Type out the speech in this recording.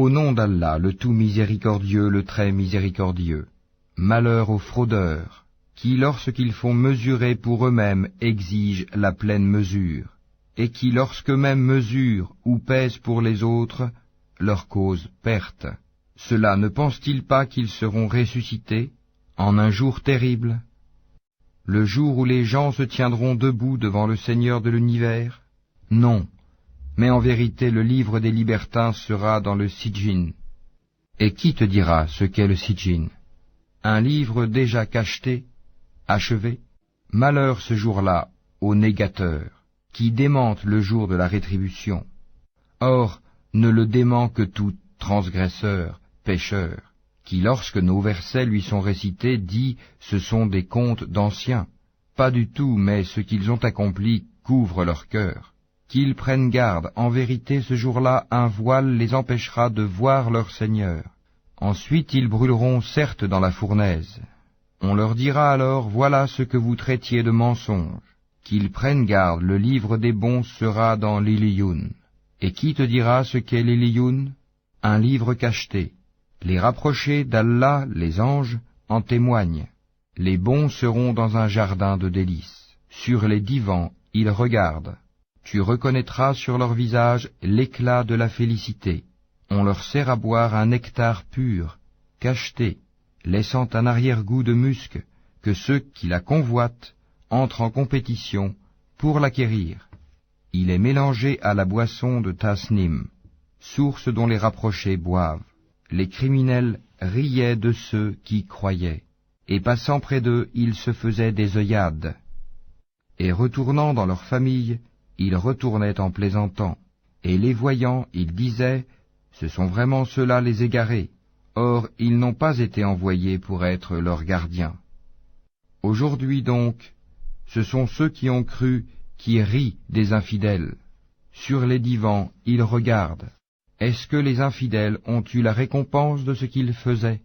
Au nom d'Allah, le tout miséricordieux, le très miséricordieux. Malheur aux fraudeurs, qui lorsqu'ils font mesurer pour eux-mêmes exigent la pleine mesure, et qui lorsqu'eux-mêmes mesurent ou pèsent pour les autres, leur causent perte. Cela ne pense-t-il pas qu'ils seront ressuscités en un jour terrible, le jour où les gens se tiendront debout devant le Seigneur de l'univers? Non, mais en vérité le livre des libertins sera dans le Sijjin. Et qui te dira ce qu'est le Sijjin? Un livre déjà cacheté, achevé? Malheur ce jour-là aux négateurs, qui démentent le jour de la rétribution. Or, ne le dément que tout transgresseur, pécheur, qui lorsque nos versets lui sont récités dit « ce sont des contes d'anciens ». Pas du tout, mais ce qu'ils ont accompli couvre leur cœur. Qu'ils prennent garde, en vérité ce jour-là un voile les empêchera de voir leur Seigneur. Ensuite ils brûleront certes dans la fournaise. On leur dira alors, voilà ce que vous traitiez de mensonge. Qu'ils prennent garde, le livre des bons sera dans l'Iliyun. Et qui te dira ce qu'est l'Iliyun? Un livre cacheté. Les rapprochés d'Allah, les anges, en témoignent. Les bons seront dans un jardin de délices. Sur les divans, ils regardent. Tu reconnaîtras sur leur visage l'éclat de la félicité. On leur sert à boire un nectar pur, cacheté, laissant un arrière-goût de musc, que ceux qui la convoitent entrent en compétition pour l'acquérir. Il est mélangé à la boisson de Tasnim, source dont les rapprochés boivent. Les criminels riaient de ceux qui croyaient, et passant près d'eux, ils se faisaient des œillades. Et retournant dans leur famille, ils retournaient en plaisantant, et les voyant, ils disaient, ce sont vraiment ceux-là les égarés. Or, ils n'ont pas été envoyés pour être leurs gardiens. Aujourd'hui donc, ce sont ceux qui ont cru qui rient des infidèles. Sur les divans, ils regardent. Est-ce que les infidèles ont eu la récompense de ce qu'ils faisaient?